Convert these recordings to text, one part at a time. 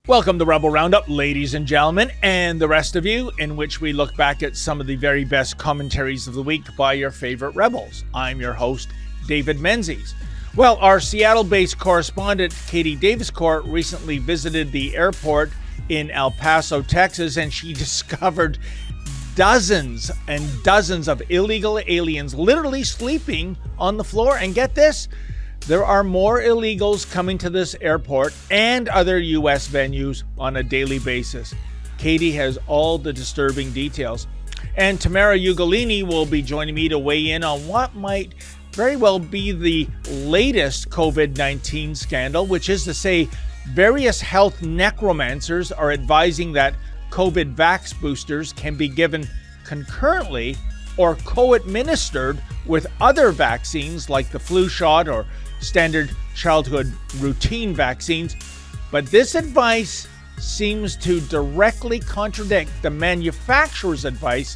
Welcome to Rebel Roundup, ladies and gentlemen, and the rest of you, in which we look back at some of the very best commentaries of the week by your favorite rebels. I'm your host, David Menzies. Well, our Seattle-based correspondent, Katie Daviscourt, recently visited the airport in El Paso, Texas, and she discovered dozens and dozens of illegal aliens literally sleeping on the floor. And get this, there are more illegals coming to this airport and other U.S. venues on a daily basis. Katie has all the disturbing details. And Tamara Ugolini will be joining me to weigh in on what might very well be the latest COVID-19 scandal, which is to say various health necromancers are advising that COVID vax boosters can be given concurrently or co-administered with other vaccines like the flu shot or standard childhood routine vaccines. But this advice seems to directly contradict the manufacturer's advice,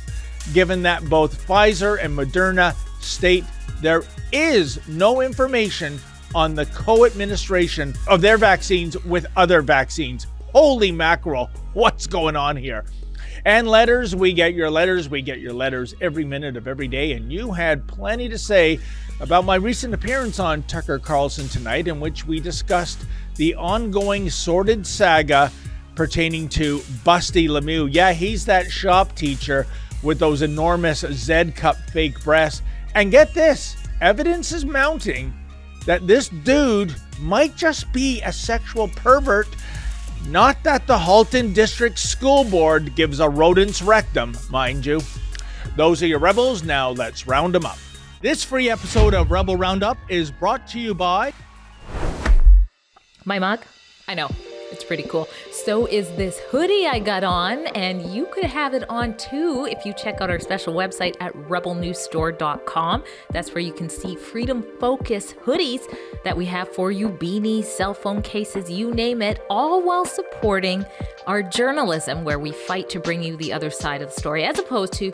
given that both Pfizer and Moderna state there is no information on the co-administration of their vaccines with other vaccines. Holy mackerel, what's going on here? And letters, we get your letters every minute of every day, and you had plenty to say about my recent appearance on Tucker Carlson Tonight, in which we discussed the ongoing sordid saga pertaining to Busty Lemieux. Yeah, he's that shop teacher with those enormous Z-cup fake breasts. And get this, evidence is mounting that this dude might just be a sexual pervert. Not that the Halton District School Board gives a rodent's rectum, mind you. Those are your rebels. Now let's round them up. This free episode of Rebel Roundup is brought to you by my mug. I know, it's pretty cool. So is this hoodie I got on, and you could have it on too if you check out our special website at rebelnewsstore.com. That's where you can see Freedom Focus hoodies that we have for you, beanies, cell phone cases, you name it, all while supporting our journalism, where we fight to bring you the other side of the story, as opposed to,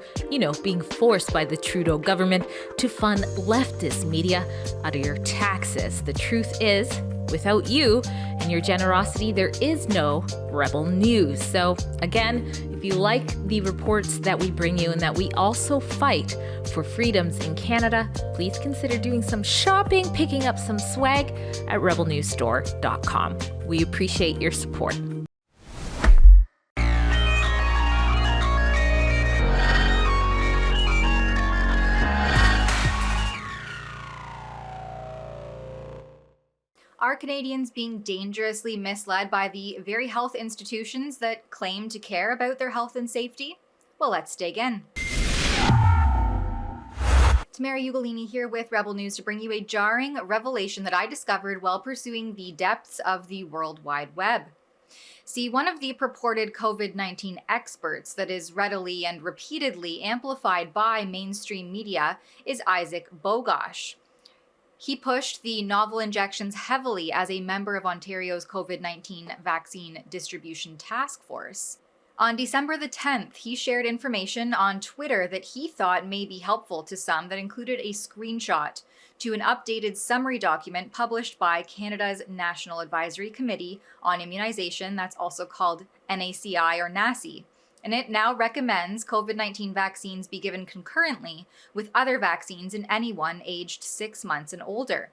being forced by the Trudeau government to fund leftist media out of your taxes. The truth is, without you and your generosity, there is no Rebel News. So again, if you like the reports that we bring you and that we also fight for freedoms in Canada, please consider doing some shopping, picking up some swag at rebelnewsstore.com. We appreciate your support. Are Canadians being dangerously misled by the very health institutions that claim to care about their health and safety? Well, let's dig in. Tamara Ugolini here with Rebel News to bring you a jarring revelation that I discovered while pursuing the depths of the World Wide Web. See, one of the purported COVID-19 experts that is readily and repeatedly amplified by mainstream media is Isaac Bogosh. He pushed the novel injections heavily as a member of Ontario's COVID-19 vaccine distribution task force. On December the 10th, he shared information on Twitter that he thought may be helpful to some that included a screenshot to an updated summary document published by Canada's National Advisory Committee on Immunization, that's also called NACI or NACI. And it now recommends COVID-19 vaccines be given concurrently with other vaccines in anyone aged 6 months and older.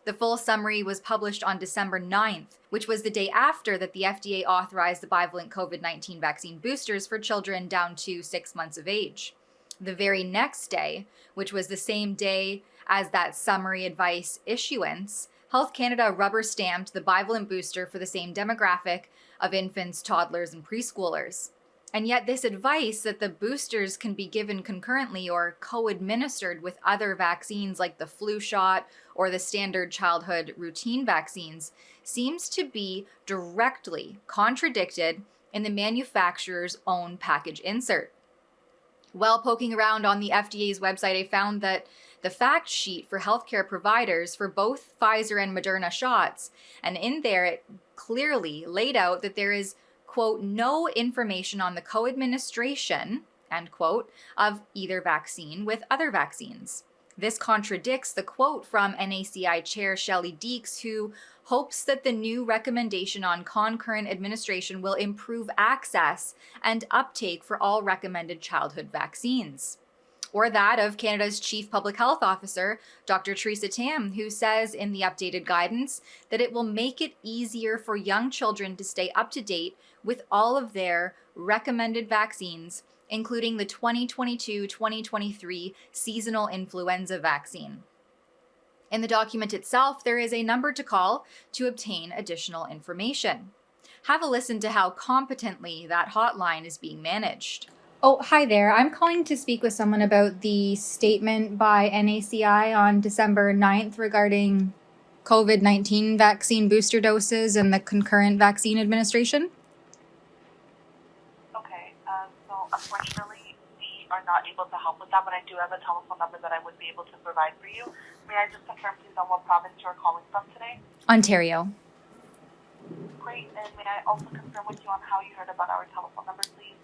The full summary was published on December 9th, which was the day after that the FDA authorized the bivalent COVID-19 vaccine boosters for children down to 6 months of age. The very next day, which was the same day as that summary advice issuance, Health Canada rubber-stamped the bivalent booster for the same demographic of infants, toddlers, and preschoolers. And yet this advice that the boosters can be given concurrently or co-administered with other vaccines like the flu shot or the standard childhood routine vaccines seems to be directly contradicted in the manufacturer's own package insert. While poking around on the FDA's website, I found that the fact sheet for healthcare providers for both Pfizer and Moderna shots, and in there it clearly laid out that there is, quote, no information on the co-administration, end quote, of either vaccine with other vaccines. This contradicts the quote from NACI Chair Shelley Deeks, who hopes that the new recommendation on concurrent administration will improve access and uptake for all recommended childhood vaccines. Or that of Canada's Chief Public Health Officer, Dr. Theresa Tam, who says in the updated guidance that it will make it easier for young children to stay up to date with all of their recommended vaccines, including the 2022-2023 seasonal influenza vaccine. In the document itself, there is a number to call to obtain additional information. Have a listen to how competently that hotline is being managed. Oh, hi there. I'm calling to speak with someone about the statement by NACI on December 9th regarding COVID-19 vaccine booster doses and the concurrent vaccine administration. Okay, so unfortunately, we are not able to help with that, but I do have a telephone number that I would be able to provide for you. May I just confirm, please, on what province you're calling from today? Ontario. Great, and may I also confirm with you on how you heard about our telephone number, please?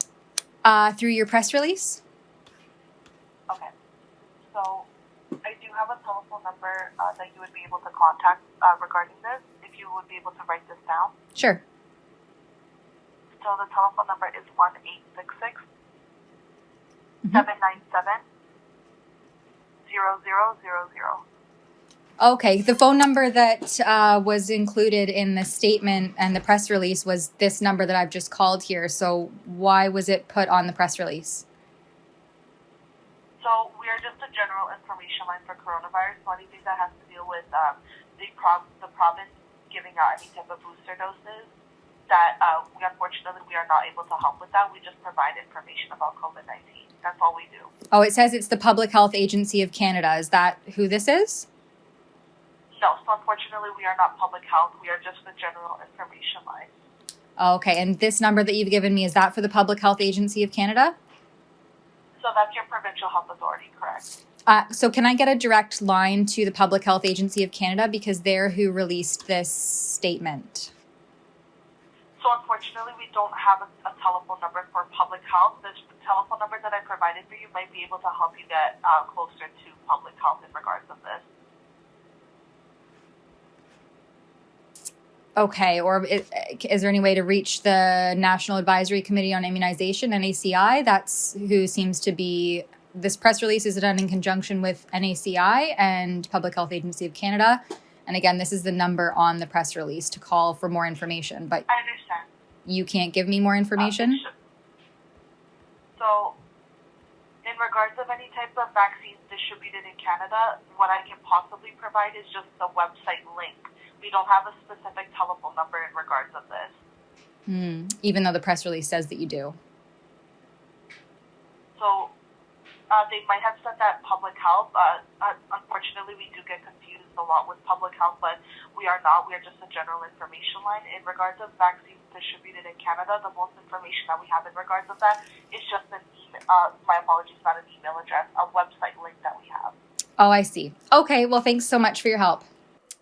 Through your press release? Okay, so I do have a telephone number that you would be able to contact regarding this, if you would be able to write this down. Sure. So the telephone number is 1-866 797 0000. Okay, the phone number that was included in the statement and the press release was this number that I've just called here. So why was it put on the press release? So we are just a general information line for coronavirus. So anything that has to deal with the province giving out any type of booster doses, that we are not able to help with that. We just provide information about COVID-19. That's all we do. Oh, it says it's the Public Health Agency of Canada. Is that who this is? No, so unfortunately we are not public health. We are just the general information line. Okay, and this number that you've given me, is that for the Public Health Agency of Canada? So that's your provincial health authority, correct? So can I get a direct line to the Public Health Agency of Canada, because they're who released this statement? So unfortunately we don't have a telephone number for public health. The telephone number that I provided for you might be able to help you get closer to public health in regards of this. Okay, or is there any way to reach the National Advisory Committee on Immunization, NACI? That's who seems to be, this press release is done in conjunction with NACI and Public Health Agency of Canada. And again, this is the number on the press release to call for more information, but I understand. you can't give me more information? So, in regards of any type of vaccines distributed in Canada, what I can possibly provide is just the website link. We don't have a specific telephone number in regards of this. Even though the press release says that you do. So, they might have said that public health. Unfortunately, we do get confused a lot with public health, but we are not. We are just a general information line. In regards of vaccines distributed in Canada, the most information that we have in regards of that is just an email. My apologies, not an email address, a website link that we have. Oh, I see. Okay, well, thanks so much for your help.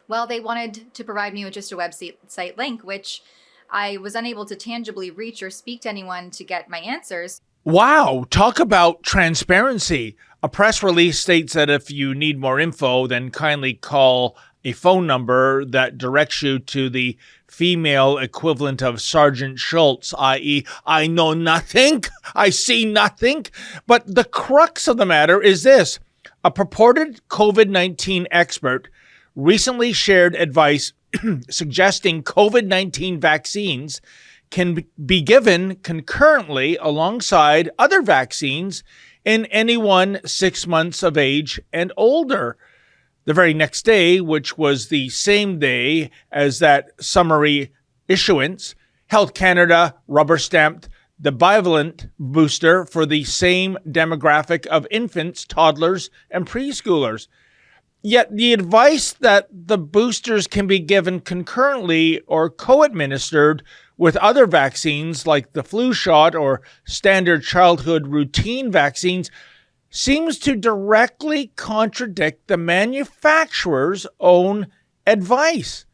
Well, they wanted to provide me with just a website link, which I was unable to tangibly reach or speak to anyone to get my answers. Wow, talk about transparency. A press release states that if you need more info, then kindly call a phone number that directs you to the female equivalent of Sergeant Schultz, i.e., I know nothing, I see nothing. But the crux of the matter is this. A purported COVID-19 expert recently shared advice suggesting COVID-19 vaccines can be given concurrently alongside other vaccines in anyone 6 months of age and older. The very next day, which was the same day as that summary issuance, Health Canada rubber-stamped the bivalent booster for the same demographic of infants, toddlers, and preschoolers. Yet the advice that the boosters can be given concurrently or co-administered with other vaccines like the flu shot or standard childhood routine vaccines seems to directly contradict the manufacturer's own advice.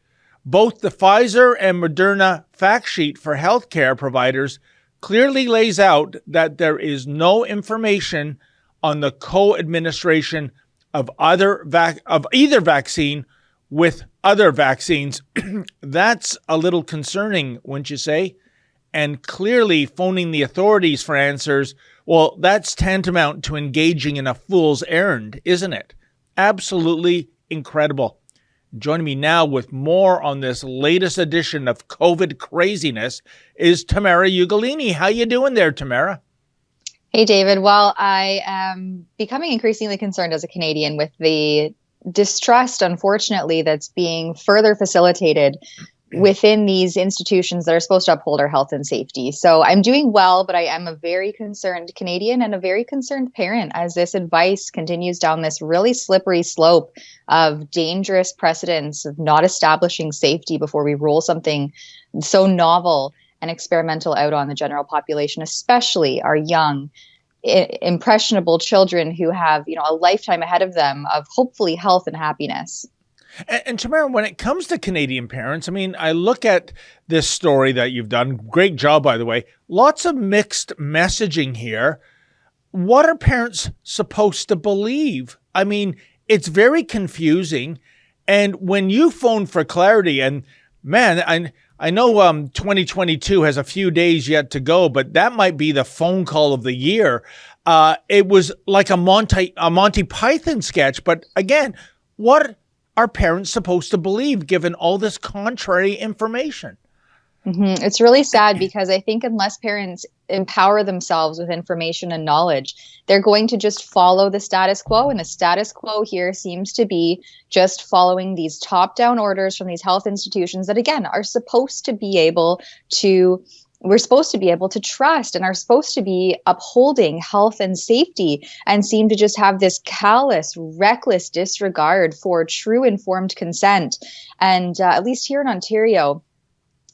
Both the Pfizer and Moderna fact sheet for healthcare providers clearly lays out that there is no information on the co-administration of either vaccine with other vaccines. That's a little concerning, wouldn't you say? And clearly phoning the authorities for answers, well, that's tantamount to engaging in a fool's errand, isn't it? Absolutely incredible. Joining me now with more on this latest edition of COVID craziness is Tamara Ugolini. How you doing there, Tamara? Hey, David. Well, I am becoming increasingly concerned as a Canadian with the distrust, unfortunately, that's being further facilitated within these institutions that are supposed to uphold our health and safety. So I'm doing well, but I am a very concerned Canadian and a very concerned parent as this advice continues down this really slippery slope of dangerous precedents of not establishing safety before we roll something so novel and experimental out on the general population, especially our young, impressionable children who have, a lifetime ahead of them of hopefully health and happiness. And Tamara, when it comes to Canadian parents, I mean, I look at this story that you've done. Great job, by the way. Lots of mixed messaging here. What are parents supposed to believe? I mean, it's very confusing. And when you phone for clarity, and man, I know 2022 has a few days yet to go, but that might be the phone call of the year. It was like a Monty Python sketch. But again, what are parents supposed to believe given all this contrary information? Mm-hmm. It's really sad because I think unless parents empower themselves with information and knowledge, they're going to just follow the status quo. And the status quo here seems to be just following these top-down orders from these health institutions that, again, we're supposed to be able to trust and are supposed to be upholding health and safety, and seem to just have this callous, reckless disregard for true informed consent. And at least here in Ontario,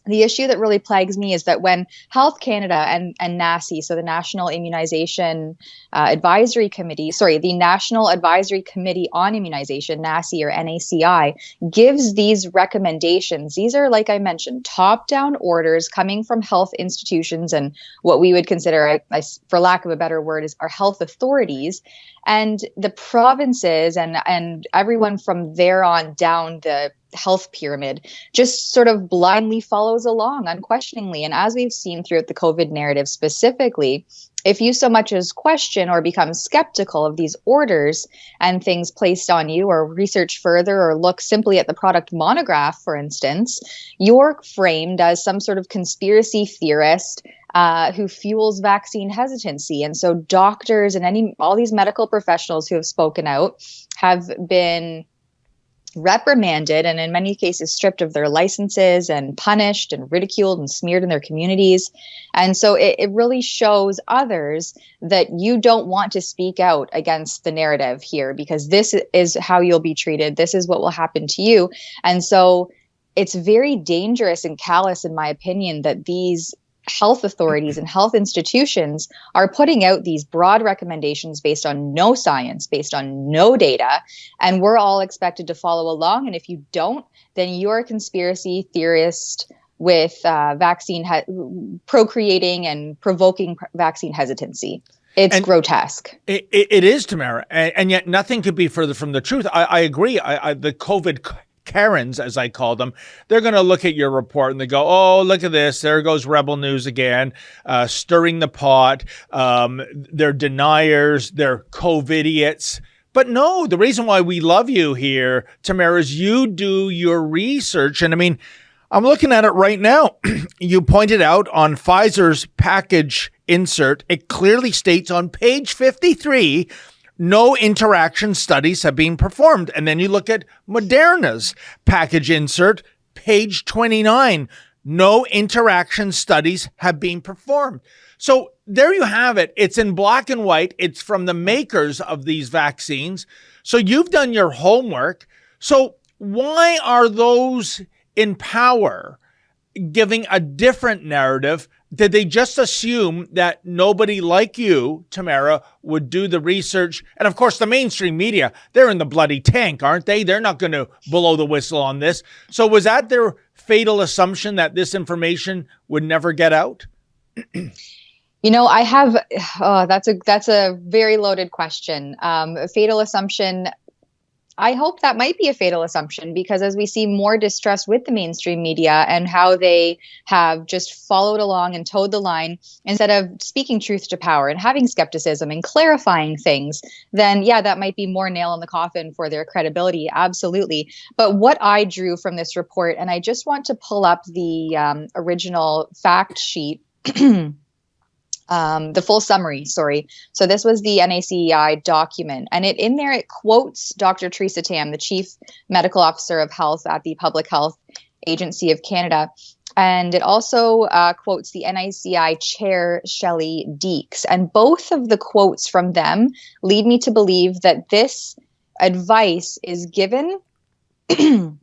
the issue that really plagues me is that when Health Canada and NACI, so the National Immunization Advisory Committee, the National Advisory Committee on Immunization, NACI or NACI, gives these recommendations. These are, like I mentioned, top-down orders coming from health institutions and what we would consider, for lack of a better word, is our health authorities. And the provinces and everyone from there on down the health pyramid just sort of blindly follows along unquestioningly. And as we've seen throughout the COVID narrative specifically, if you so much as question or become skeptical of these orders and things placed on you, or research further or look simply at the product monograph, for instance, you're framed as some sort of conspiracy theorist who fuels vaccine hesitancy. And so doctors and all these medical professionals who have spoken out have been reprimanded and in many cases stripped of their licenses and punished and ridiculed and smeared in their communities. And so it really shows others that you don't want to speak out against the narrative here, because this is how you'll be treated. This is what will happen to you. And so it's very dangerous and callous, in my opinion, that these health authorities and health institutions are putting out these broad recommendations based on no science, based on no data, and we're all expected to follow along. And if you don't, then you're a conspiracy theorist with procreating and provoking vaccine hesitancy. It's grotesque. It is, Tamara, and yet nothing could be further from the truth. I agree. The COVID Karens, as I call them, they're going to look at your report and they go, oh, look at this. There goes Rebel News again, stirring the pot. They're deniers. They're COVIDiots. But no, the reason why we love you here, Tamara, is you do your research. And I mean, I'm looking at it right now. You pointed out on Pfizer's package insert, it clearly states on page 53, no interaction studies have been performed. And then you look at Moderna's package insert, page 29. No interaction studies have been performed. So there you have it. It's in black and white. It's from the makers of these vaccines. So you've done your homework. So why are those in power giving a different narrative? Did they just assume that nobody like you, Tamara, would do the research? And of course, the mainstream media, they're in the bloody tank, aren't they? They're not going to blow the whistle on this. So was that their fatal assumption that this information would never get out? That's a very loaded question. A fatal assumption, I hope that might be a fatal assumption, because as we see more distrust with the mainstream media and how they have just followed along and towed the line instead of speaking truth to power and having skepticism and clarifying things, then yeah, that might be more nail in the coffin for their credibility. Absolutely. But what I drew from this report, and I just want to pull up the original fact sheet. The full summary, sorry. So this was the NACEI document, and in there it quotes Dr. Theresa Tam, the Chief Medical Officer of Health at the Public Health Agency of Canada. And it also quotes the NACEI Chair, Shelley Deeks. And both of the quotes from them lead me to believe that this advice is given, pardon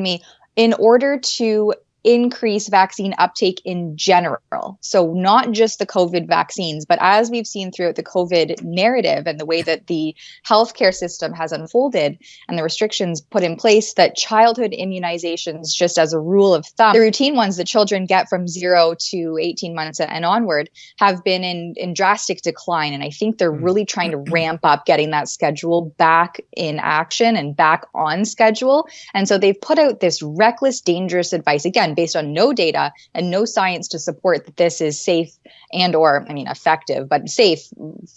me, in order to increase vaccine uptake in general. So not just the COVID vaccines, but as we've seen throughout the COVID narrative and the way that the healthcare system has unfolded and the restrictions put in place, that childhood immunizations, just as a rule of thumb, the routine ones that children get from 0 to 18 months and onward, have been in drastic decline. And I think they're really trying to ramp up getting that schedule back in action and back on schedule. And so they've put out this reckless, dangerous advice, again, based on no data and no science to support that this is safe effective, but safe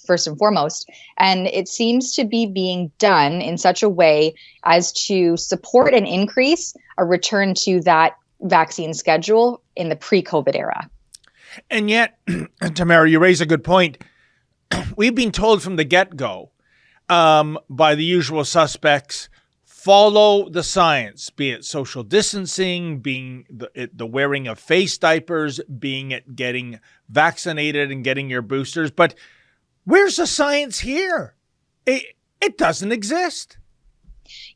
first and foremost. And it seems to be being done in such a way as to support and increase a return to that vaccine schedule in the pre-COVID era. And yet, Tamara, you raise a good point. We've been told from the get-go by the usual suspects, follow the science, be it social distancing, being the wearing of face diapers, being it getting vaccinated and getting your boosters. But where's the science here? It doesn't exist.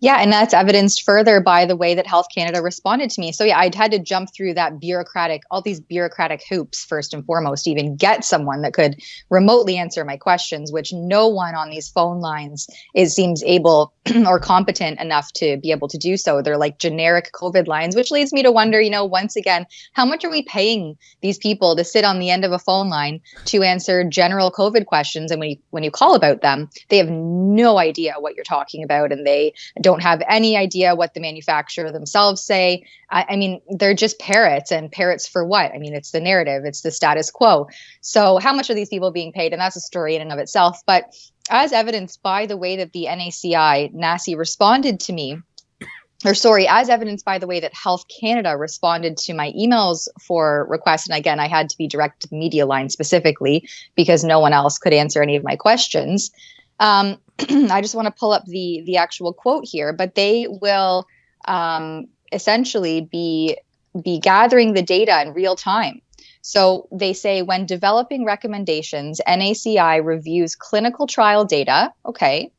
Yeah, and that's evidenced further by the way that Health Canada responded to me. So yeah, I'd had to jump through all these bureaucratic hoops first and foremost to even get someone that could remotely answer my questions, which no one on these phone lines seems able or competent enough to be able to do so. They're like generic COVID lines, which leads me to wonder, once again, how much are we paying these people to sit on the end of a phone line to answer general COVID questions? And when you call about them, they have no idea what you're talking about, and they don't have any idea what the manufacturer themselves say. I mean, they're just parrots, and parrots for what? I mean, it's the narrative, it's the status quo. So how much are these people being paid? And that's a story in and of itself. But as evidenced by the way that the NACI responded to me, as evidenced by the way that Health Canada responded to my emails for requests. And again, I had to be direct to the media line specifically because no one else could answer any of my questions. I just want to pull up the actual quote here, but they will essentially be gathering the data in real time. So they say, when developing recommendations, NACI reviews clinical trial data. Okay,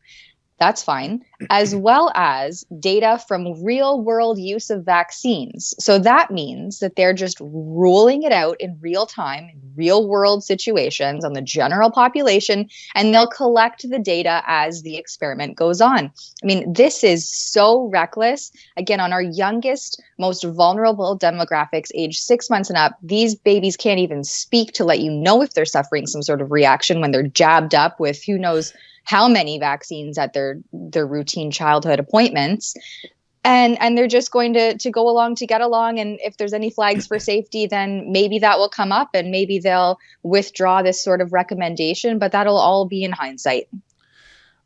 that's fine, as well as data from real world use of vaccines. So that means that they're just ruling it out in real time, in real world situations on the general population, and they'll collect the data as the experiment goes on. I mean, this is so reckless. Again, on our youngest, most vulnerable demographics, age 6 months and up, these babies can't even speak to let you know if they're suffering some sort of reaction when they're jabbed up with who knows how many vaccines at their routine childhood appointments. And they're just going to go along to get along. And if there's any flags for safety, then maybe that will come up and maybe they'll withdraw this sort of recommendation, but that'll all be in hindsight.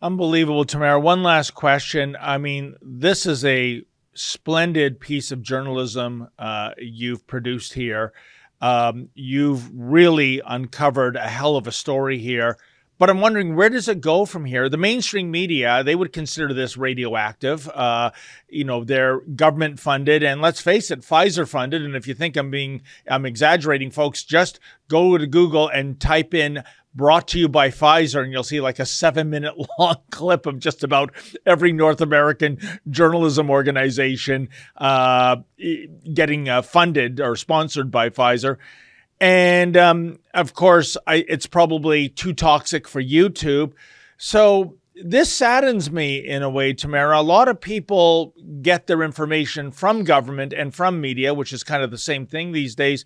Unbelievable, Tamara. One last question. I mean, this is a splendid piece of journalism you've produced here. You've really uncovered a hell of a story here. But I'm wondering, where does it go from here? The mainstream media, they would consider this radioactive. They're government funded, and let's face it, Pfizer funded. And if you think I'm exaggerating, folks, just go to Google and type in "brought to you by Pfizer," and you'll see like a 7-minute long clip of just about every North American journalism organization getting funded or sponsored by Pfizer. And of course, it's probably too toxic for YouTube. So this saddens me in a way, Tamara. A lot of people get their information from government and from media, which is kind of the same thing these days.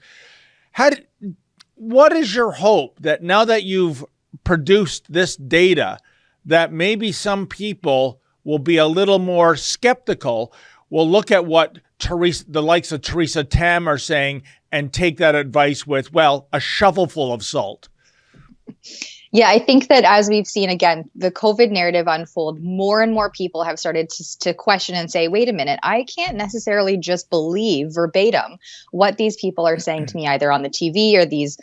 What is your hope that now that you've produced this data, that maybe some people will be a little more skeptical, will look at what the likes of Theresa Tam are saying and take that advice with, well, a shovelful of salt. Yeah, I think that as we've seen, again, the COVID narrative unfold, more and more people have started to question and say, wait a minute, I can't necessarily just believe verbatim what these people are saying to me, either on the TV or these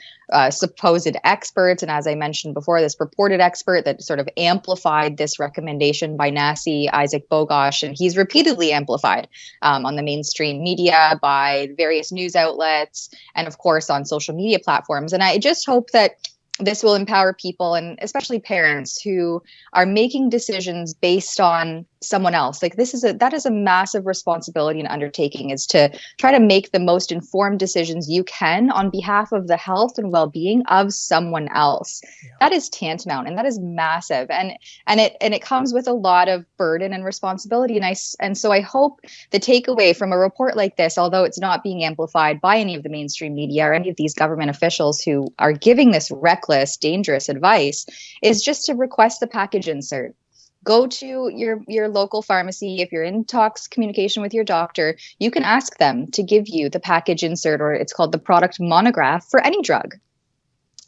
supposed experts. And as I mentioned before, this purported expert that sort of amplified this recommendation by NACI, Isaac Bogosh, and he's repeatedly amplified on the mainstream media, by various news outlets, and of course on social media platforms. And I just hope that this will empower people, and especially parents who are making decisions based on someone else. Like that is a massive responsibility and undertaking, is to try to make the most informed decisions you can on behalf of the health and well-being of someone else. Yeah. That is tantamount, and that is massive. And it comes with a lot of burden and responsibility. And so I hope the takeaway from a report like this, although it's not being amplified by any of the mainstream media or any of these government officials who are giving this reckless, dangerous advice, is just to request the package insert. Go to your local pharmacy. If you're in talks communication with your doctor, you can ask them to give you the package insert, or it's called the product monograph, for any drug.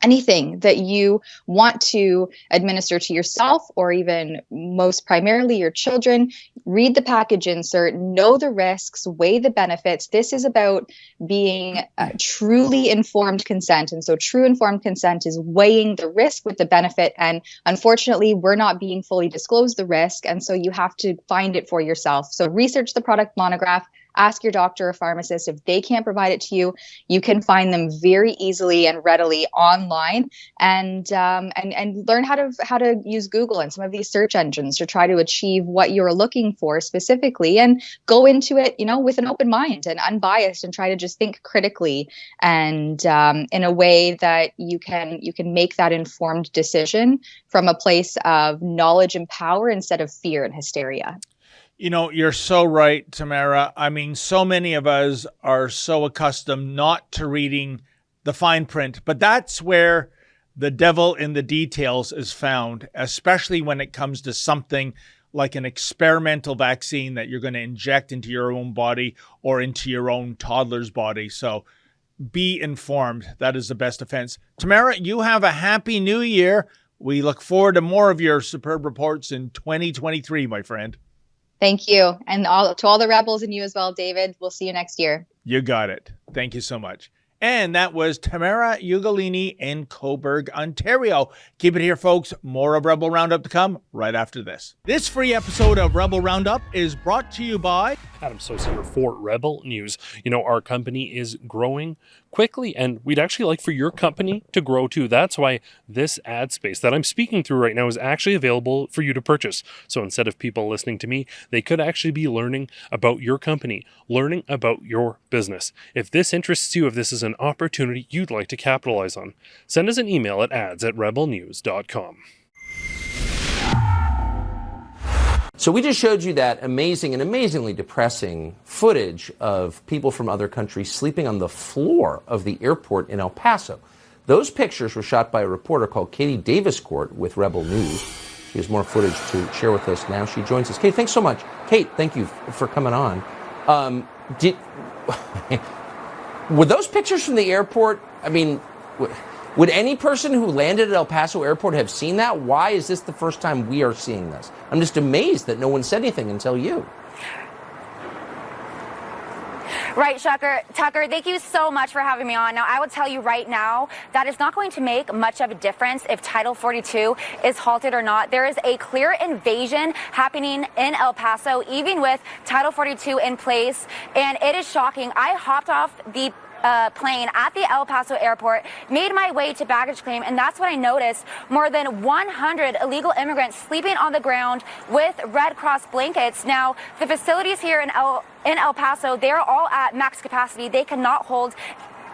Anything that you want to administer to yourself, or even most primarily your children, read the package insert, know the risks, weigh the benefits. This is about being truly informed consent. And so true informed consent is weighing the risk with the benefit. And unfortunately, we're not being fully disclosed the risk. And so you have to find it for yourself. So research the product monograph. Ask your doctor or pharmacist. If they can't provide it to you, you can find them very easily and readily online, and learn how to use Google and some of these search engines to try to achieve what you're looking for specifically, and go into it, with an open mind and unbiased, and try to just think critically, and in a way that you can make that informed decision from a place of knowledge and power instead of fear and hysteria. You're so right, Tamara. I mean, so many of us are so accustomed not to reading the fine print, but that's where the devil in the details is found, especially when it comes to something like an experimental vaccine that you're going to inject into your own body or into your own toddler's body. So be informed. That is the best defense. Tamara, you have a happy new year. We look forward to more of your superb reports in 2023, my friend. Thank you. And to all the rebels and you as well, David. We'll see you next year. You got it. Thank you so much. And that was Tamara Ugolini in Cobourg, Ontario. Keep it here, folks. More of Rebel Roundup to come right after this. This free episode of Rebel Roundup is brought to you by Adam Sosa here for Rebel News. Our company is growing quickly, and we'd actually like for your company to grow too. That's why this ad space that I'm speaking through right now is actually available for you to purchase. So instead of people listening to me, they could actually be learning about your company, learning about your business. If this interests you, if this is an opportunity you'd like to capitalize on, send us an email at ads@rebelnews.com. So we just showed you that amazing and amazingly depressing footage of people from other countries sleeping on the floor of the airport in El Paso. Those pictures were shot by a reporter called Katie Daviscourt with Rebel News. She has more footage to share with us now. She joins us. Kate, thanks so much. Kate, thank you for coming on. Were those pictures from the airport? I mean, would any person who landed at El Paso Airport have seen that? Why is this the first time we are seeing this? I'm just amazed that no one said anything until you. Right, Tucker, thank you so much for having me on. Now, I will tell you right now that it's not going to make much of a difference if Title 42 is halted or not. There is a clear invasion happening in El Paso, even with Title 42 in place, and it is shocking. I hopped off the plane at the El Paso airport, made my way to baggage claim, and that's when I noticed more than 100 illegal immigrants sleeping on the ground with Red Cross blankets. Now, the facilities here in El Paso, they're all at max capacity. They cannot hold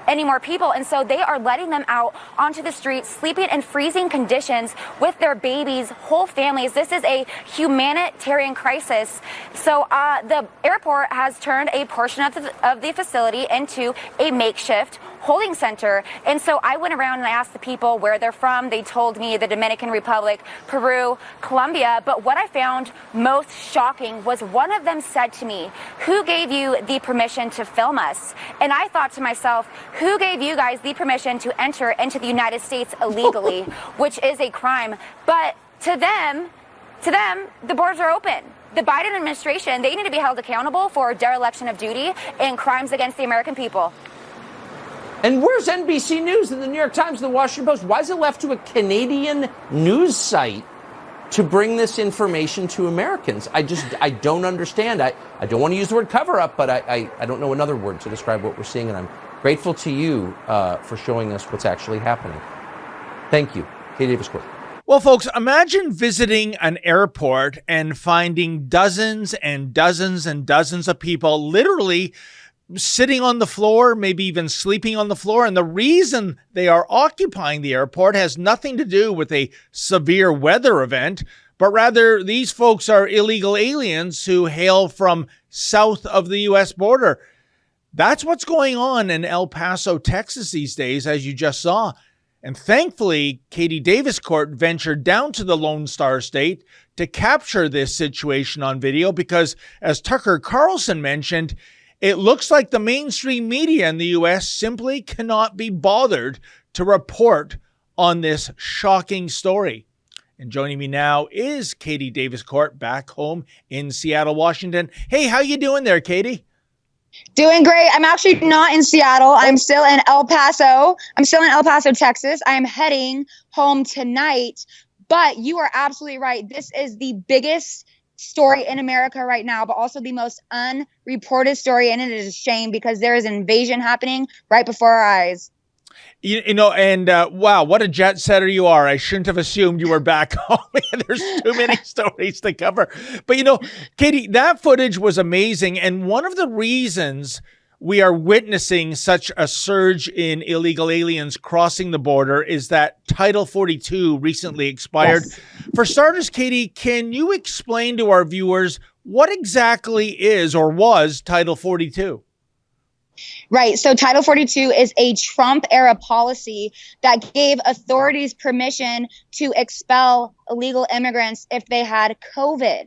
any more people, and so they are letting them out onto the streets, sleeping in freezing conditions with their babies, whole families. This is a humanitarian crisis. So the airport has turned a portion of the facility into a makeshift holding center. And so I went around and I asked the people where they're from. They told me the Dominican Republic, Peru, Colombia. But what I found most shocking was one of them said to me, "Who gave you the permission to film us?" And I thought to myself, who gave you guys the permission to enter into the United States illegally, which is a crime? But to them, the borders are open. The Biden administration, they need to be held accountable for dereliction of duty and crimes against the American people. And where's NBC News and the New York Times and the Washington Post? Why is it left to a Canadian news site to bring this information to Americans? I don't understand. I don't want to use the word cover up, but I don't know another word to describe what we're seeing. And I'm grateful to you for showing us what's actually happening. Thank you. Katie Daviscourt. Well, folks, imagine visiting an airport and finding dozens and dozens and dozens of people literally sitting on the floor, maybe even sleeping on the floor. And the reason they are occupying the airport has nothing to do with a severe weather event, but rather these folks are illegal aliens who hail from south of the U.S. border. That's what's going on in El Paso, Texas these days, as you just saw. And thankfully, Katie Daviscourt ventured down to the Lone Star State to capture this situation on video because, as Tucker Carlson mentioned, it looks like the mainstream media in the U.S. simply cannot be bothered to report on this shocking story. And joining me now is Katie Daviscourt back home in Seattle, Washington. Hey, how you doing there, Katie? Doing great. I'm actually not in Seattle. I'm still in El Paso. Texas. I am heading home tonight. But you are absolutely right. This is the biggest story in America right now, but also the most unreported story. And it is a shame because there is an invasion happening right before our eyes. Wow, what a jet setter you are. I shouldn't have assumed you were back home. There's too many stories to cover. But, Katie, that footage was amazing. And one of the reasons we are witnessing such a surge in illegal aliens crossing the border is that Title 42 recently expired. Yes. For starters, Katie, can you explain to our viewers what exactly is or was Title 42? Right. So Title 42 is a Trump era policy that gave authorities permission to expel illegal immigrants if they had COVID.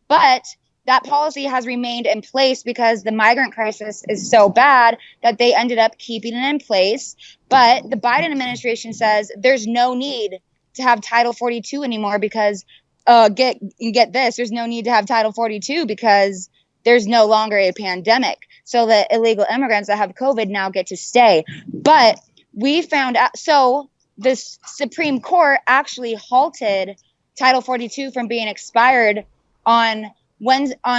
But that policy has remained in place because the migrant crisis is so bad that they ended up keeping it in place. But the Biden administration says there's no need to have Title 42 anymore because get this, there's no need to have Title 42 because there's no longer a pandemic. So the illegal immigrants that have COVID now get to stay. But we found out, so the Supreme Court actually halted Title 42 from being expired on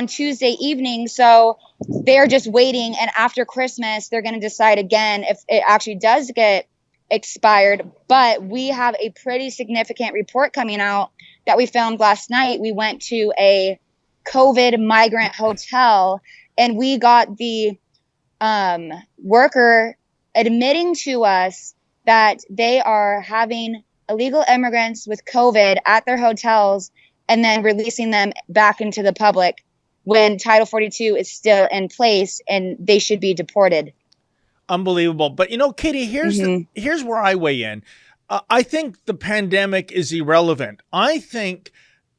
Tuesday evening. So they're just waiting. And after Christmas, they're going to decide again if it actually does get expired. But we have a pretty significant report coming out that we filmed last night. We went to a COVID migrant hotel and we got the worker admitting to us that they are having illegal immigrants with COVID at their hotels and then releasing them back into the public when Title 42 is still in place and they should be deported. Unbelievable. But, Katie, here's where I weigh in. I think the pandemic is irrelevant. I think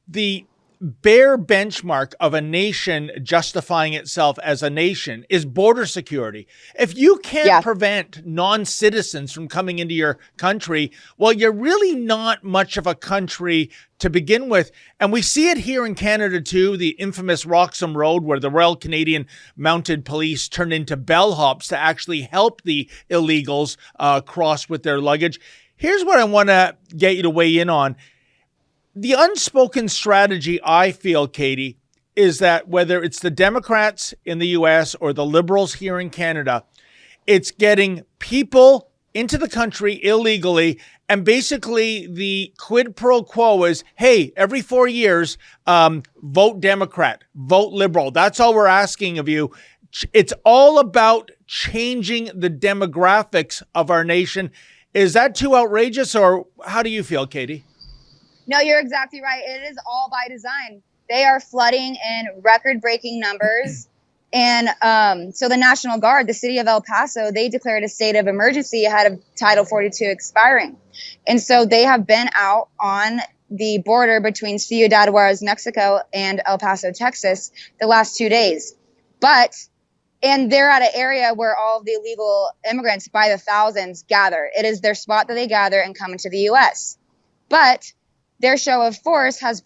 the bare benchmark of a nation justifying itself as a nation is border security. If you can't prevent non-citizens from coming into your country, well, you're really not much of a country to begin with. And we see it here in Canada too, the infamous Roxham Road where the Royal Canadian Mounted Police turned into bellhops to actually help the illegals cross with their luggage. Here's what I want to get you to weigh in on. The unspoken strategy, I feel, Katie, is that whether it's the Democrats in the U.S. or the Liberals here in Canada, it's getting people into the country illegally. And basically the quid pro quo is, hey, every 4 years, vote Democrat, vote Liberal. That's all we're asking of you. It's all about changing the demographics of our nation. Is that too outrageous, or how do you feel, Katie? No, you're exactly right. It is all by design. They are flooding in record-breaking numbers And so the National Guard, the city of El Paso, they declared a state of emergency ahead of Title 42 expiring. And so they have been out on the border between Ciudad Juarez, Mexico, and El Paso, Texas, the last 2 days. And they're at an area where all of the illegal immigrants by the thousands gather. It is their spot that they gather and come into the U.S. But their show of force has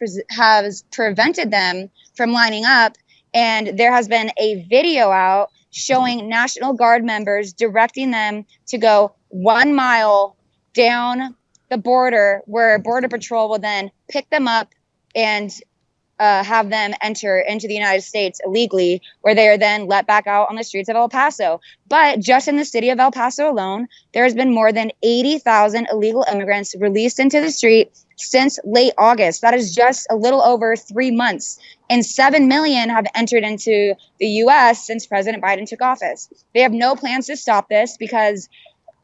prevented them from lining up. And there has been a video out showing National Guard members directing them to go 1 mile down the border, where Border Patrol will then pick them up and have them enter into the United States illegally, where they are then let back out on the streets of El Paso. But just in the city of El Paso alone, there has been more than 80,000 illegal immigrants released into the street since late August. That is just a little over 3 months. And 7 million have entered into the U.S. since President Biden took office. They have no plans to stop this because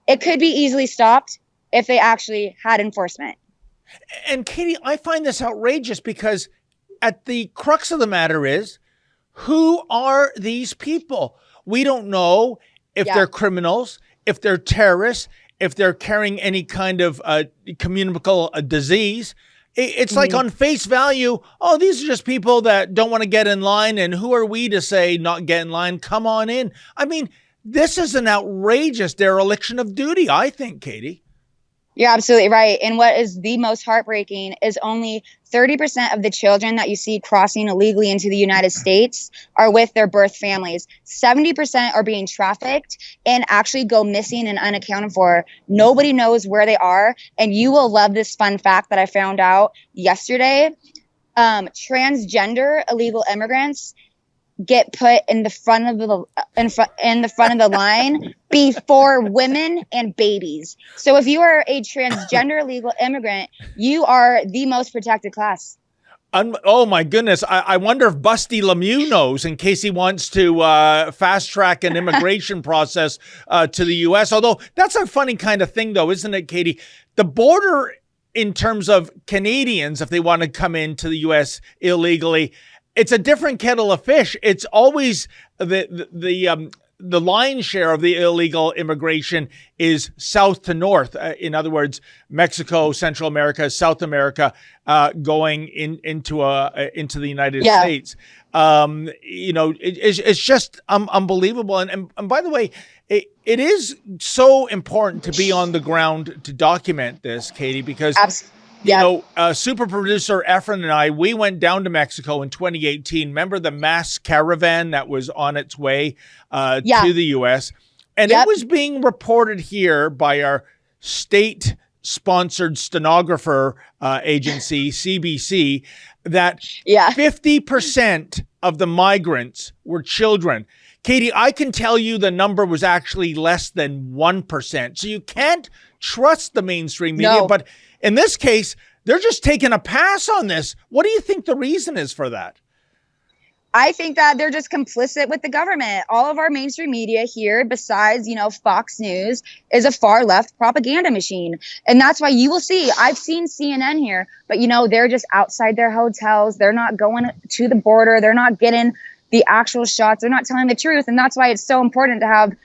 it could be easily stopped if they actually had enforcement. And Katie, I find this outrageous because at the crux of the matter is, who are these people? We don't know if they're criminals, if they're terrorists, if they're carrying any kind of communicable disease. It's like on face value, oh, these are just people that don't want to get in line. And who are we to say not get in line? Come on in. I mean, this is an outrageous dereliction of duty, I think, Katie. You're absolutely right. And what is the most heartbreaking is only 30% of the children that you see crossing illegally into the United States are with their birth families. 70% are being trafficked and actually go missing and unaccounted for. Nobody knows where they are. And you will love this fun fact that I found out yesterday. Transgender illegal immigrants get put in the front of the line before women and babies. So if you are a transgender illegal immigrant, you are the most protected class. Oh my goodness. I wonder if Busty Lemieux knows in case he wants to fast track an immigration process to the U.S. Although that's a funny kind of thing though, isn't it, Katie? The border in terms of Canadians, if they want to come into the U.S. illegally, it's a different kettle of fish. It's always the lion's share of the illegal immigration is south to north. In other words, Mexico, Central America, South America, going into the United States. It's just unbelievable. And by the way, it is so important to be on the ground to document this, Katie, because super producer Efren and I, we went down to Mexico in 2018. Remember the mass caravan that was on its way to the U.S.? And it was being reported here by our state-sponsored stenographer agency, CBC, that 50% of the migrants were children. Katie, I can tell you the number was actually less than 1%. So you can't trust the mainstream media, but in this case, they're just taking a pass on this. What do you think the reason is for that? I think that they're just complicit with the government. All of our mainstream media here, besides, Fox News, is a far left propaganda machine. And that's why you will see, I've seen CNN here, but they're just outside their hotels. They're not going to the border. They're not getting the actual shots. They're not telling the truth. And that's why it's so important to have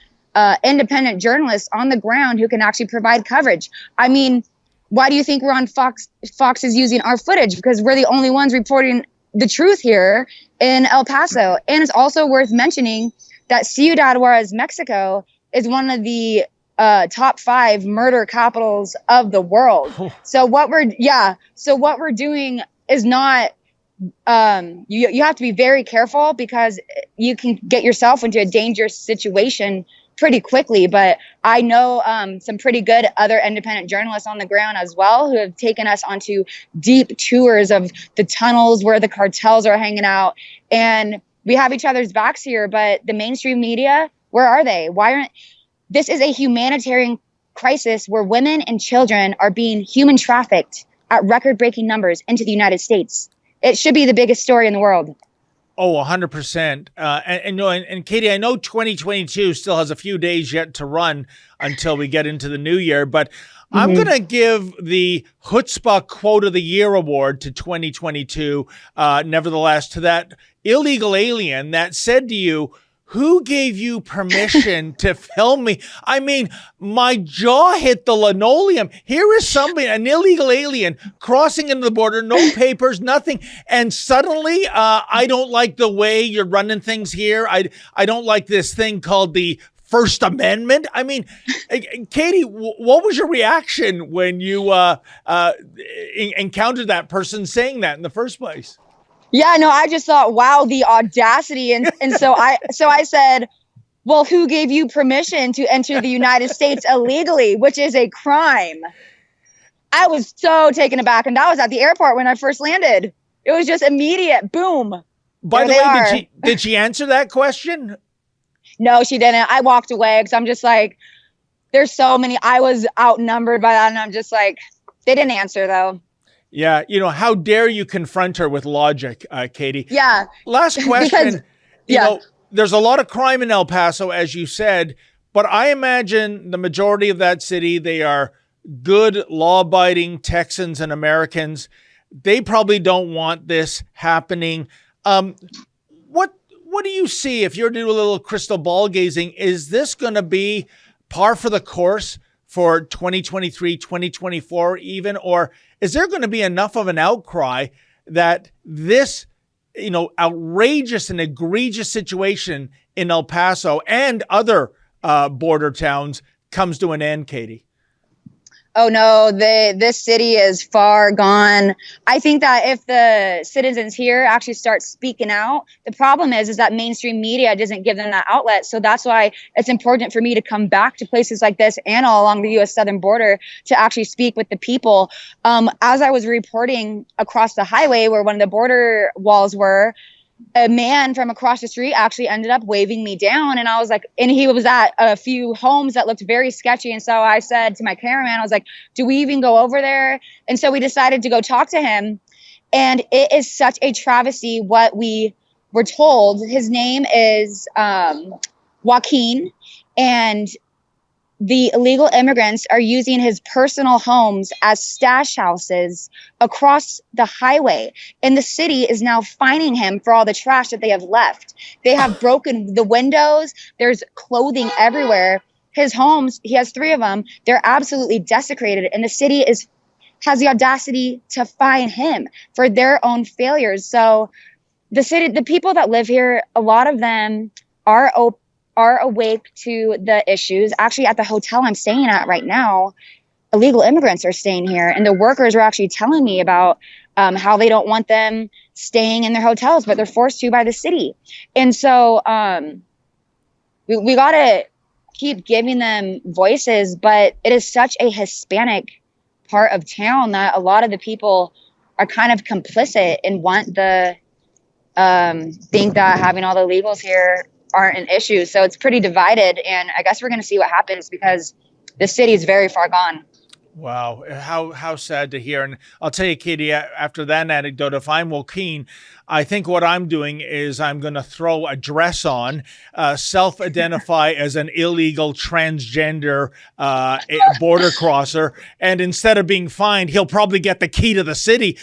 independent journalists on the ground who can actually provide coverage. I mean, why do you think we're on Fox? Fox is using our footage because we're the only ones reporting the truth here in El Paso. And it's also worth mentioning that Ciudad Juarez, Mexico, is one of the top 5 murder capitals of the world. So what we're doing is not. You have to be very careful because you can get yourself into a dangerous situation pretty quickly. But I know some pretty good other independent journalists on the ground as well who have taken us onto deep tours of the tunnels where the cartels are hanging out. And we have each other's backs here, but the mainstream media, where are they? This is a humanitarian crisis where women and children are being human trafficked at record-breaking numbers into the United States. It should be the biggest story in the world. Oh, 100%. And Katie, I know 2022 still has a few days yet to run until we get into the new year, but I'm going to give the Chutzpah Quote of the Year award to 2022, nevertheless, to that illegal alien that said to you, who gave you permission to film me? I mean, my jaw hit the linoleum. Here is somebody, an illegal alien, crossing into the border, no papers, nothing. And suddenly, I don't like the way you're running things here. I don't like this thing called the First Amendment. I mean, Katie, what was your reaction when you encountered that person saying that in the first place? Yeah, no, I just thought, wow, the audacity. And so I said, well, who gave you permission to enter the United States illegally, which is a crime? I was so taken aback. And that was at the airport when I first landed. It was just immediate. Boom. By the way, did she answer that question? No, she didn't. I walked away because I'm just like, there's so many. I was outnumbered by that. And I'm just like, they didn't answer though. Yeah, how dare you confront her with logic, Katie? Yeah. Last question. Because, there's a lot of crime in El Paso, as you said, but I imagine the majority of that city, they are good, law-abiding Texans and Americans. They probably don't want this happening. What do you see if you're doing a little crystal ball gazing? Is this going to be par for the course for 2023, 2024 even, or is there going to be enough of an outcry that this, outrageous and egregious situation in El Paso and other border towns comes to an end, Katie? Oh no, this city is far gone. I think that if the citizens here actually start speaking out, the problem is that mainstream media doesn't give them that outlet. So that's why it's important for me to come back to places like this and all along the U.S. southern border to actually speak with the people. As I was reporting across the highway where one of the border walls were, a man from across the street actually ended up waving me down. And I was like, and he was at a few homes that looked very sketchy. And so I said to my cameraman, I was like, do we even go over there? And so we decided to go talk to him. And it is such a travesty what we were told. His name is Joaquin, and the illegal immigrants are using his personal homes as stash houses across the highway. And the city is now fining him for all the trash that they have left. They have broken the windows. There's clothing everywhere. His homes, he has 3 of them. They're absolutely desecrated. And the city has the audacity to fine him for their own failures. So the people that live here, a lot of them are awake to the issues. Actually, at the hotel I'm staying at right now, illegal immigrants are staying here, and the workers are actually telling me about how they don't want them staying in their hotels, but they're forced to by the city. And so we got to keep giving them voices, but it is such a Hispanic part of town that a lot of the people are kind of complicit and want think that having all the illegals here aren't an issue. So it's pretty divided, and I guess we're going to see what happens because the city is very far gone. Wow. How sad to hear. And I'll tell you, Katie, after that anecdote, if I'm Joaquin, I think what I'm doing is I'm going to throw a dress on, self-identify as an illegal transgender border crosser. And instead of being fined, he'll probably get the key to the city.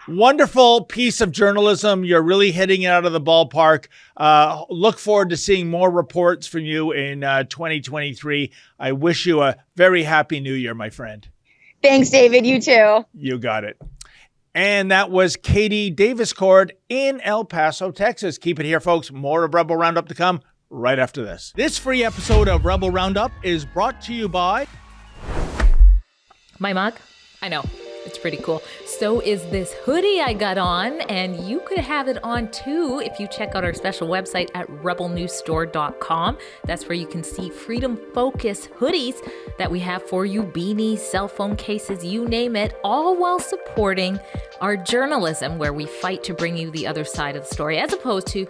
Wonderful piece of journalism. You're really hitting it out of the ballpark. Look forward to seeing more reports from you in 2023. I wish you a very happy new year, my friend. Thanks, David. You too. You got it. And that was Katie Daviscourt in El Paso, Texas. Keep it here, folks. More of Rebel Roundup to come right after this. This free episode of Rebel Roundup is brought to you by My mug? I know. It's pretty cool. So is this hoodie I got on, and you could have it on too if you check out our special website at rebelnewsstore.com. That's where you can see Freedom Focus hoodies that we have for you, beanies, cell phone cases, you name it, all while supporting our journalism where we fight to bring you the other side of the story, as opposed to,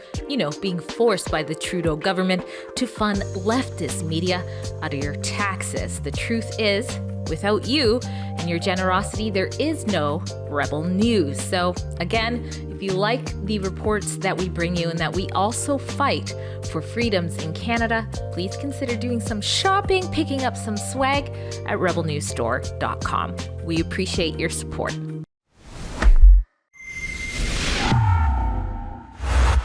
being forced by the Trudeau government to fund leftist media out of your taxes. The truth is, without you and your generosity, there is no Rebel News. So again, if you like the reports that we bring you and that we also fight for freedoms in Canada, please consider doing some shopping, picking up some swag at rebelnewsstore.com. We appreciate your support.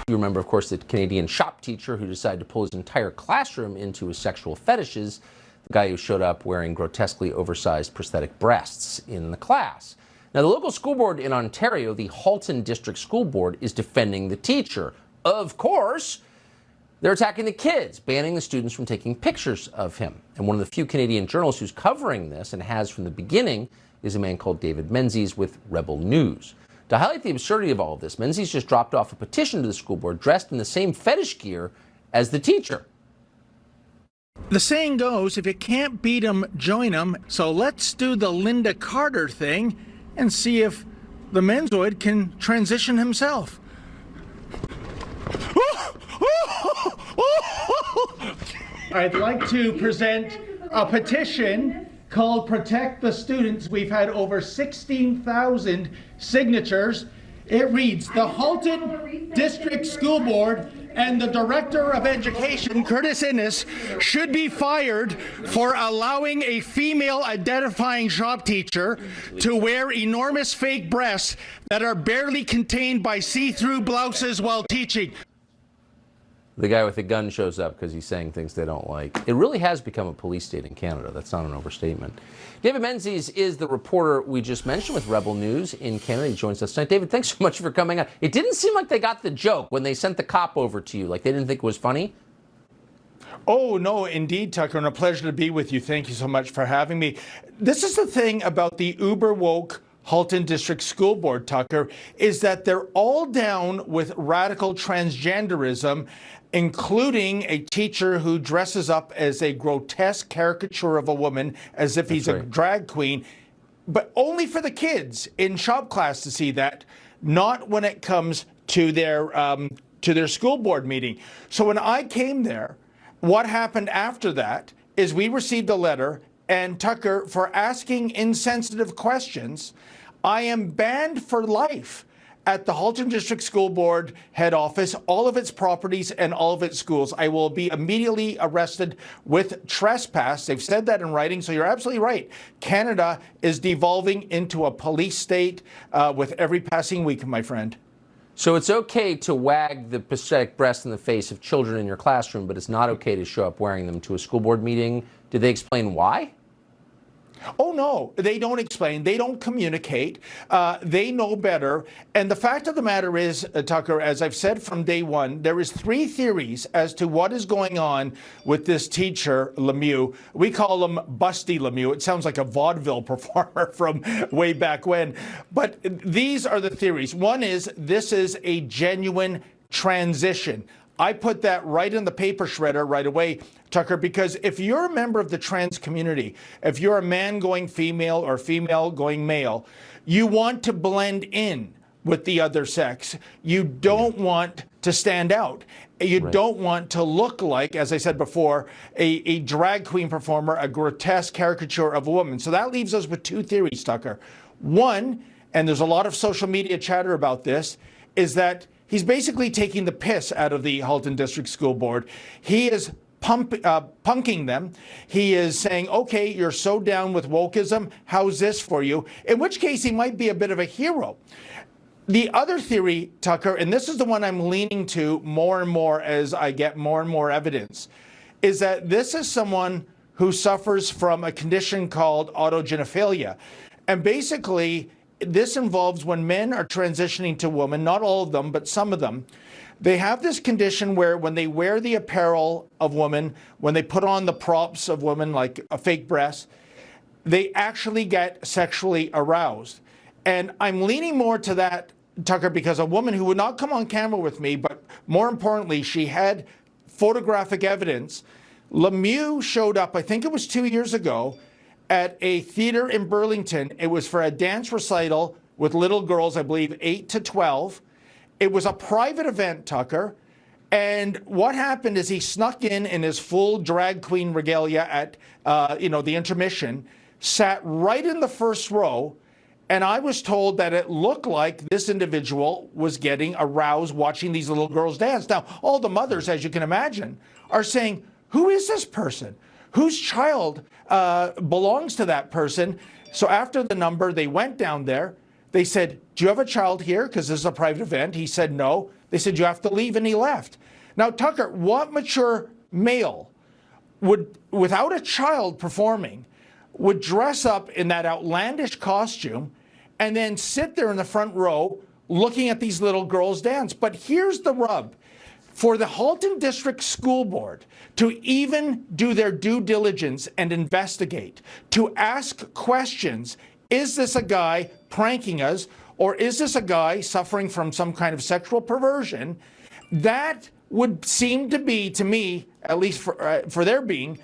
You remember, of course, the Canadian shop teacher who decided to pull his entire classroom into his sexual fetishes, the guy who showed up wearing grotesquely oversized prosthetic breasts in the class. Now, the local school board in Ontario, the Halton District School Board, is defending the teacher. Of course, they're attacking the kids, banning the students from taking pictures of him. And one of the few Canadian journalists who's covering this and has from the beginning is a man called David Menzies with Rebel News. To highlight the absurdity of all of this, Menzies just dropped off a petition to the school board dressed in the same fetish gear as the teacher. The saying goes, if you can't beat 'em, join 'em. So let's do the Linda Carter thing and see if the Menzoid can transition himself. I'd like to present a petition called Protect the Students. We've had over 16,000 signatures. It reads, the Halton District School Board and the Director of Education, Curtis Innes, should be fired for allowing a female identifying shop teacher to wear enormous fake breasts that are barely contained by see-through blouses while teaching. The guy with the gun shows up because he's saying things they don't like. It really has become a police state in Canada. That's not an overstatement. David Menzies is the reporter we just mentioned with Rebel News in Canada. He joins us tonight. David, thanks so much for coming on. It didn't seem like they got the joke when they sent the cop over to you. Like they didn't think it was funny? Oh, no, indeed, Tucker, and a pleasure to be with you. Thank you so much for having me. This is the thing about the uber woke Halton District School Board, Tucker, is that they're all down with radical transgenderism, including a teacher who dresses up as a grotesque caricature of a woman as if he's a drag queen, but only for the kids in shop class to see that, not when it comes to their school board meeting. So when I came there, what happened after that is we received a letter, and Tucker, for asking insensitive questions, I am banned for life at the Halton District School Board head office, all of its properties and all of its schools. I will be immediately arrested with trespass. They've said that in writing, so you're absolutely right. Canada is devolving into a police state with every passing week, my friend. So it's okay to wag the prosthetic breast in the face of children in your classroom, but it's not okay to show up wearing them to a school board meeting. Did they explain why? Oh, no, they don't explain. They don't communicate. They know better. And the fact of the matter is, Tucker, as I've said from day one, there is 3 theories as to what is going on with this teacher, Lemieux. We call him Busty Lemieux. It sounds like a vaudeville performer from way back when. But these are the theories. One is this is a genuine transition. I put that right in the paper shredder right away, Tucker, because if you're a member of the trans community, if you're a man going female or female going male, you want to blend in with the other sex. You don't want to stand out. You don't want to look like, as I said before, a drag queen performer, a grotesque caricature of a woman. So that leaves us with 2 theories, Tucker. One, and there's a lot of social media chatter about this, is that he's basically taking the piss out of the Halton District School Board. He is punking them. He is saying, okay, you're so down with wokeism, how's this for you? In which case he might be a bit of a hero. The other theory, Tucker, and this is the one I'm leaning to more and more as I get more and more evidence, is that this is someone who suffers from a condition called autogenophilia. And basically, this involves when men are transitioning to women, not all of them, but some of them, they have this condition where when they wear the apparel of women, when they put on the props of women, like a fake breast, they actually get sexually aroused. And I'm leaning more to that, Tucker, because a woman who would not come on camera with me, but more importantly, she had photographic evidence. Lemieux showed up, I think it was 2 years ago, at a theater in Burlington. It was for a dance recital with little girls, I believe 8 to 12. It was a private event, Tucker. And what happened is he snuck in his full drag queen regalia at, the intermission, sat right in the first row. And I was told that it looked like this individual was getting aroused watching these little girls dance. Now, all the mothers, as you can imagine, are saying, who is this person? Whose child belongs to that person? So after the number, they went down there. They said, do you have a child here? Because this is a private event. He said no. They said, you have to leave, and he left. Now, Tucker, what mature male would, without a child performing, would dress up in that outlandish costume and then sit there in the front row looking at these little girls dance? But here's the rub. For the Halton District School Board to even do their due diligence and investigate, to ask questions, is this a guy pranking us, or is this a guy suffering from some kind of sexual perversion? That would seem to be, to me, at least for their being,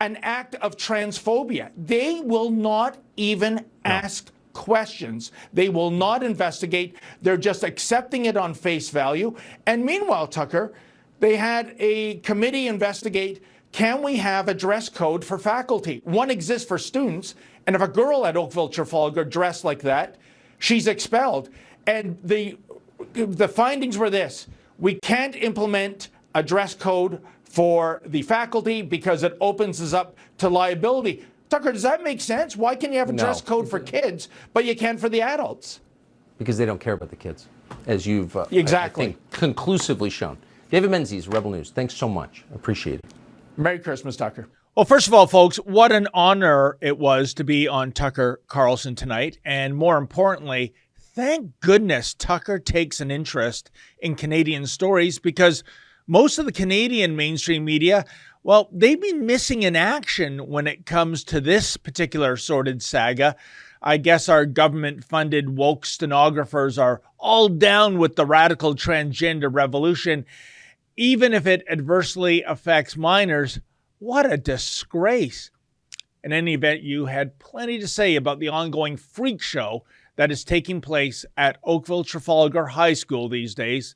an act of transphobia. They will not even ask questions. They will not investigate. They're just accepting it on face value. And meanwhile, Tucker, they had a committee investigate, can we have a dress code for faculty? One exists for students, and if a girl at Oakville Trafalgar dressed like that, she's expelled. And the findings were this: we can't implement a dress code for the faculty because it opens us up to liability. Tucker, does that make sense? Why can you have a dress code for kids, but you can't for the adults? Because they don't care about the kids, as you've exactly I think, conclusively shown. David Menzies, Rebel News, thanks so much. Appreciate it. Merry Christmas, Tucker. Well, first of all, folks, what an honor it was to be on Tucker Carlson tonight. And more importantly, thank goodness Tucker takes an interest in Canadian stories, because most of the Canadian mainstream media, well, they've been missing in action when it comes to this particular sordid saga. I guess our government-funded woke stenographers are all down with the radical transgender revolution, even if it adversely affects minors. What a disgrace. In any event, you had plenty to say about the ongoing freak show that is taking place at Oakville Trafalgar High School these days.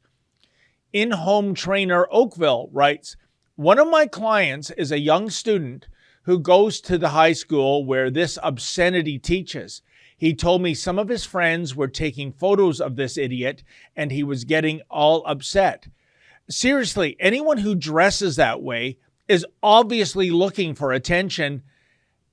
In-home trainer Oakville writes, one of my clients is a young student who goes to the high school where this obscenity teaches. He told me some of his friends were taking photos of this idiot and he was getting all upset. Seriously, anyone who dresses that way is obviously looking for attention.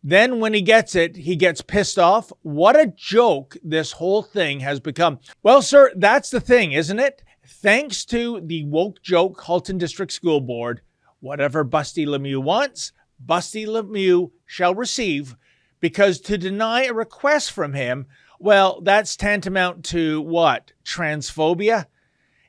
Then when he gets it, he gets pissed off. What a joke this whole thing has become. Well, sir, that's the thing, isn't it? Thanks to the woke joke Halton District School Board, whatever Busty Lemieux wants, Busty Lemieux shall receive, because to deny a request from him, well, that's tantamount to what? Transphobia?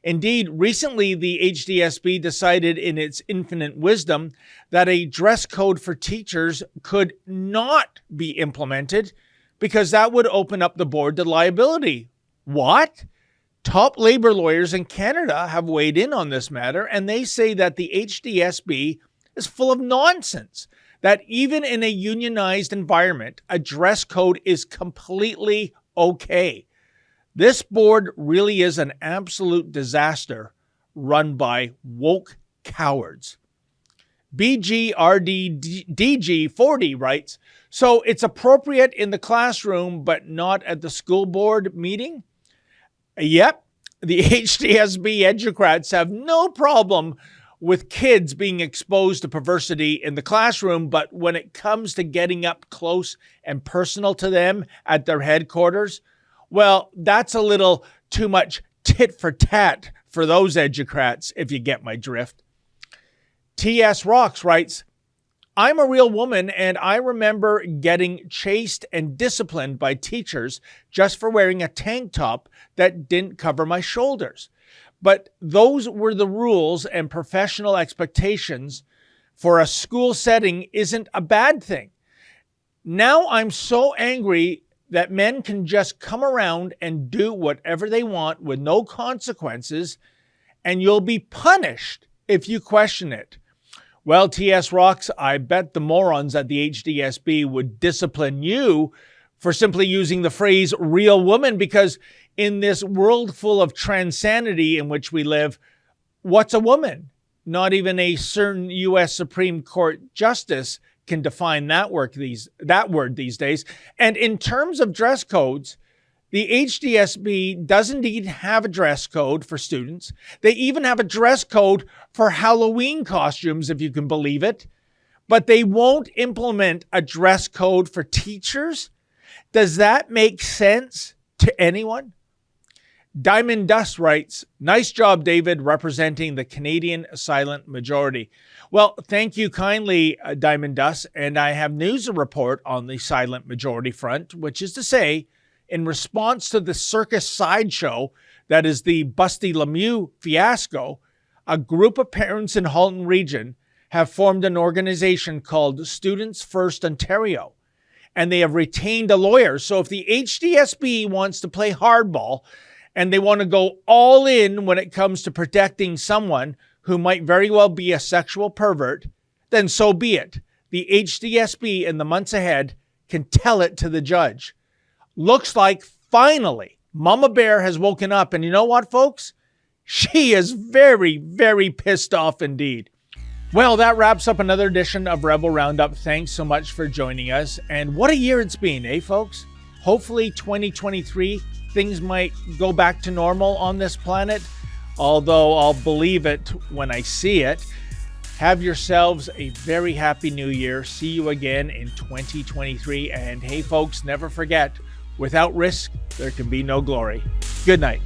Indeed, recently the HDSB decided in its infinite wisdom that a dress code for teachers could not be implemented because that would open up the board to liability. What? Top labor lawyers in Canada have weighed in on this matter, and they say that the HDSB is full of nonsense, that even in a unionized environment, a dress code is completely okay. This board really is an absolute disaster run by woke cowards. BGRDDG40 writes, so it's appropriate in the classroom, but not at the school board meeting? Yep, the HDSB educrats have no problem with kids being exposed to perversity in the classroom, but when it comes to getting up close and personal to them at their headquarters, well, that's a little too much tit for tat for those educrats, if you get my drift. T.S. Rocks writes, I'm a real woman, and I remember getting chased and disciplined by teachers just for wearing a tank top that didn't cover my shoulders. But those were the rules, and professional expectations for a school setting isn't a bad thing. Now I'm so angry that men can just come around and do whatever they want with no consequences, and you'll be punished if you question it. Well, T.S. Rocks, I bet the morons at the HDSB would discipline you for simply using the phrase real woman, because in this world full of transanity in which we live, what's a woman? Not even a certain U.S. Supreme Court justice can define that word these days. And in terms of dress codes, the HDSB does indeed have a dress code for students. They even have a dress code for Halloween costumes, if you can believe it. But they won't implement a dress code for teachers. Does that make sense to anyone? Diamond Dust writes, "Nice job, David, representing the Canadian silent majority." Well, thank you kindly, Diamond Dust, and I have news to report on the silent majority front, which is to say, in response to the circus sideshow that is the Busty Lemieux fiasco, a group of parents in Halton Region have formed an organization called Students First Ontario, and they have retained a lawyer. So if the HDSB wants to play hardball and they want to go all in when it comes to protecting someone who might very well be a sexual pervert, then so be it. The HDSB in the months ahead can tell it to the judge. Looks like finally Mama Bear has woken up. And you know what, folks? She is very, very pissed off indeed. Well, that wraps up another edition of Rebel Roundup. Thanks so much for joining us. And what a year it's been, eh, folks? Hopefully 2023, things might go back to normal on this planet, although I'll believe it when I see it. Have yourselves a very happy new year. See you again in 2023. And hey, folks, never forget, without risk, there can be no glory. Good night.